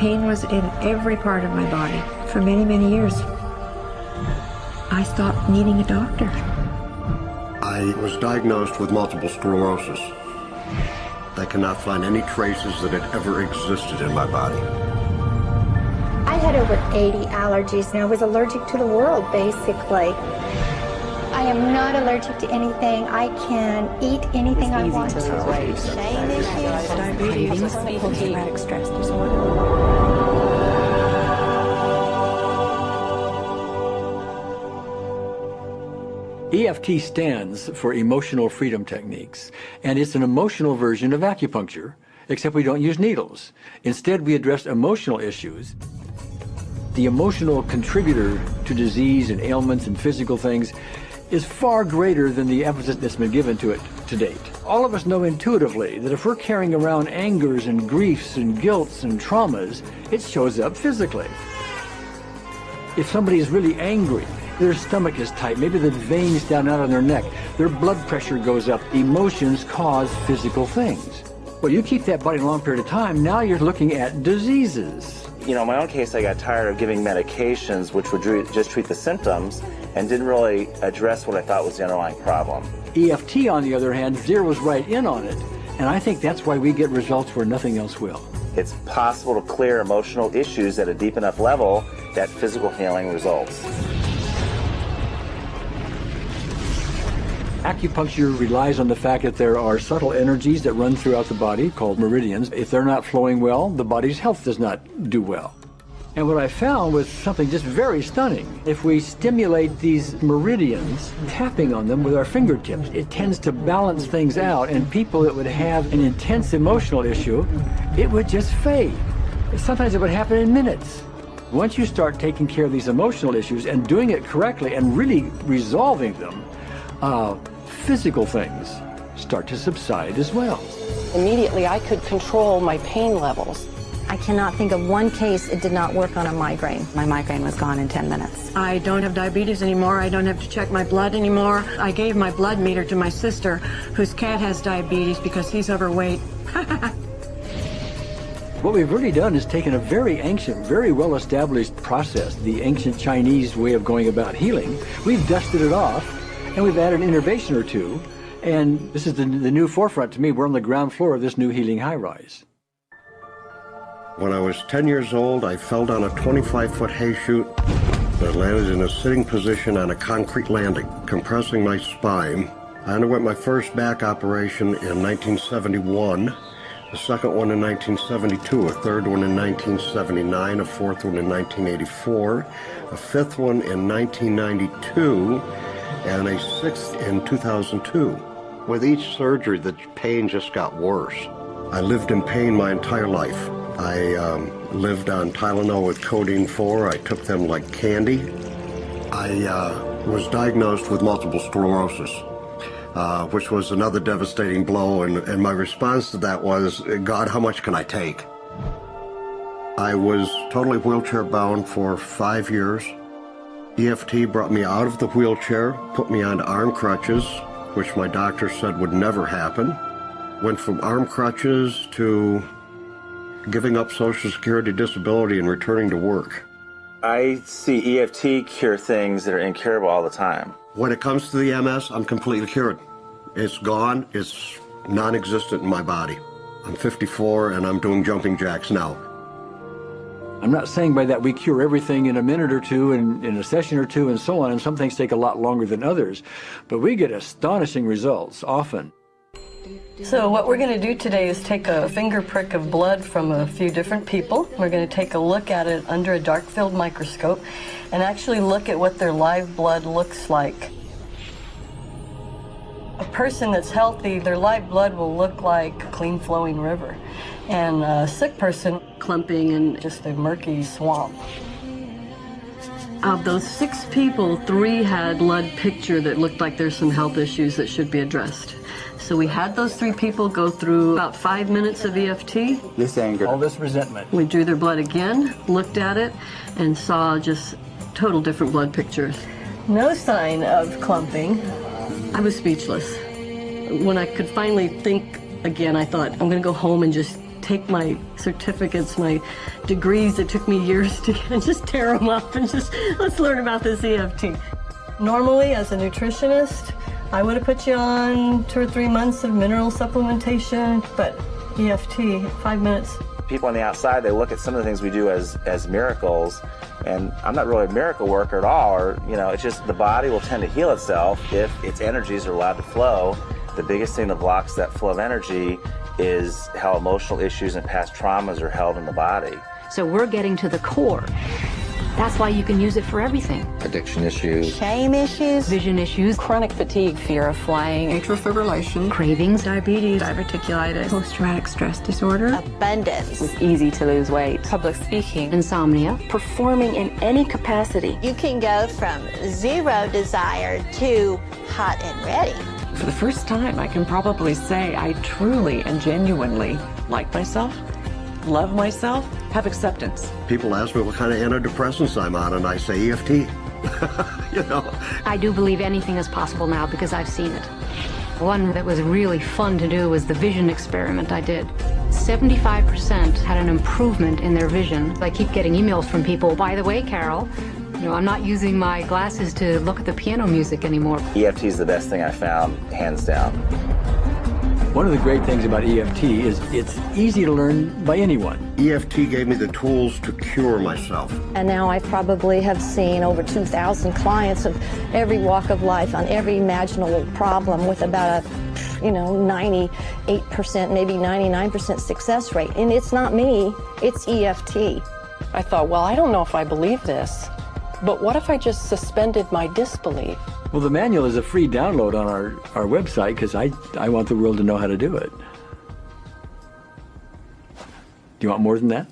pain was in every part of my body for many, many years. I stopped needing a doctor. I was diagnosed with multiple sclerosis. I cannot find any traces that it ever existed in my body. I had over 80 allergies, and I was allergic to the world, basically. I am not allergic to anything. I can eat anything I want to. Diabetes, post-traumatic stress disorder. EFT stands for Emotional Freedom Techniques, and it's an emotional version of acupuncture, except we don't use needles. Instead, we address emotional issues. The emotional contributor to disease and ailments and physical things is far greater than the emphasis that's been given to it to date. All of us know intuitively that if we're carrying around angers and griefs and guilts and traumas, it shows up physically. If somebody is really angry, their stomach is tight, maybe the veins down out on their neck, their blood pressure goes up. Emotions cause physical things. Well, you keep that body a long period of time, now you're looking at diseases. You know, in my own case, I got tired of giving medications which would just treat the symptoms and didn't really address what I thought was the underlying problem. EFT, on the other hand, zeroes right in on it, and I think that's why we get results where nothing else will. It's possible to clear emotional issues at a deep enough level that physical healing results. Acupuncture relies on the fact that there are subtle energies that run throughout the body called meridians. If they're not flowing well, the body's health does not do well. And what I found was something just very stunning. If we stimulate these meridians, tapping on them with our fingertips, it tends to balance things out, and people that would have an intense emotional issue, it would just fade. Sometimes it would happen in minutes. Once you start taking care of these emotional issues and doing it correctly and really resolving them, physical things start to subside as well. Immediately, I could control my pain levels. I cannot think of one case it did not work on a migraine. My migraine was gone in 10 minutes. I don't have diabetes anymore. I don't have to check my blood anymore. I gave my blood meter to my sister, whose cat has diabetes because he's overweight. What we've really done is taken a very ancient, very well-established process, the ancient Chinese way of going about healing. We've dusted it off, and we've added an innovation or two, and this is the new forefront to me. We're on the ground floor of this new healing high-rise. When I was 10 years old, I fell down a 25-foot hay chute that landed in a sitting position on a concrete landing, compressing my spine. I underwent my first back operation in 1971, a second one in 1972, a third one in 1979, a fourth one in 1984, a fifth one in 1992, and a sixth in 2002. With each surgery, the pain just got worse. I lived in pain my entire life. I lived on Tylenol with codeine 4. I took them like candy. I was diagnosed with multiple sclerosis, which was another devastating blow, and my response to that was, God, how much can I take? I was totally wheelchair bound for 5 years. EFT brought me out of the wheelchair, put me on arm crutches, which my doctor said would never happen. Went from arm crutches to giving up Social Security disability and returning to work. I see EFT cure things that are incurable all the time. When it comes to the MS, I'm completely cured. It's gone. It's non-existent in my body. I'm 54 and I'm doing jumping jacks now. I'm not saying by that we cure everything in a minute or two and in a session or two and so on, and some things take a lot longer than others, but we get astonishing results often. So what we're going to do today is take a finger prick of blood from a few different people. We're going to take a look at it under a dark field microscope and actually look at what their live blood looks like. A person that's healthy, their live blood will look like a clean flowing river. And a sick person, clumping in just a murky swamp. Of those 6 people, 3 had blood picture that looked like there's some health issues that should be addressed. So we had those 3 people go through about 5 minutes of EFT. This anger, all this resentment. We drew their blood again, looked at it, and saw just total different blood pictures. No sign of clumping. I was speechless. When I could finally think again, I thought, I'm going to go home and just take my certificates, my degrees that took me years to get, and just tear them up and just, let's learn about this EFT. Normally, as a nutritionist, I would have put you on 2 or 3 months of mineral supplementation, but EFT, 5 minutes. People on the outside, they look at some of the things we do as miracles, and I'm not really a miracle worker at all, or, you know, it's just the body will tend to heal itself if its energies are allowed to flow. The biggest thing that blocks that flow of energy is how emotional issues and past traumas are held in the body. So we're getting to the core. That's why you can use it for everything. Addiction issues. Shame issues. Vision issues. Chronic fatigue, fear of flying. Atrial fibrillation. Cravings. Diabetes. Diverticulitis. Post-traumatic stress disorder. Abundance. It's easy to lose weight. Public speaking. Insomnia. Performing in any capacity. You can go from zero desire to hot and ready. For the first time, I can probably say I truly and genuinely like myself, love myself, have acceptance. People ask me what kind of antidepressants I'm on, and I say EFT. You know. I do believe anything is possible now because I've seen it. One that was really fun to do was the vision experiment I did. 75% had an improvement in their vision. I keep getting emails from people, by the way, Carol, you know, I'm not using my glasses to look at the piano music anymore. EFT is the best thing I found, hands down. One of the great things about EFT is it's easy to learn by anyone. EFT gave me the tools to cure myself. And now I probably have seen over 2,000 clients of every walk of life on every imaginable problem with about a, 98%, maybe 99% success rate. And it's not me, it's EFT. I thought, well, I don't know if I believe this, but what if I just suspended my disbelief? Well, the manual is a free download on our website because I want the world to know how to do it. Do you want more than that?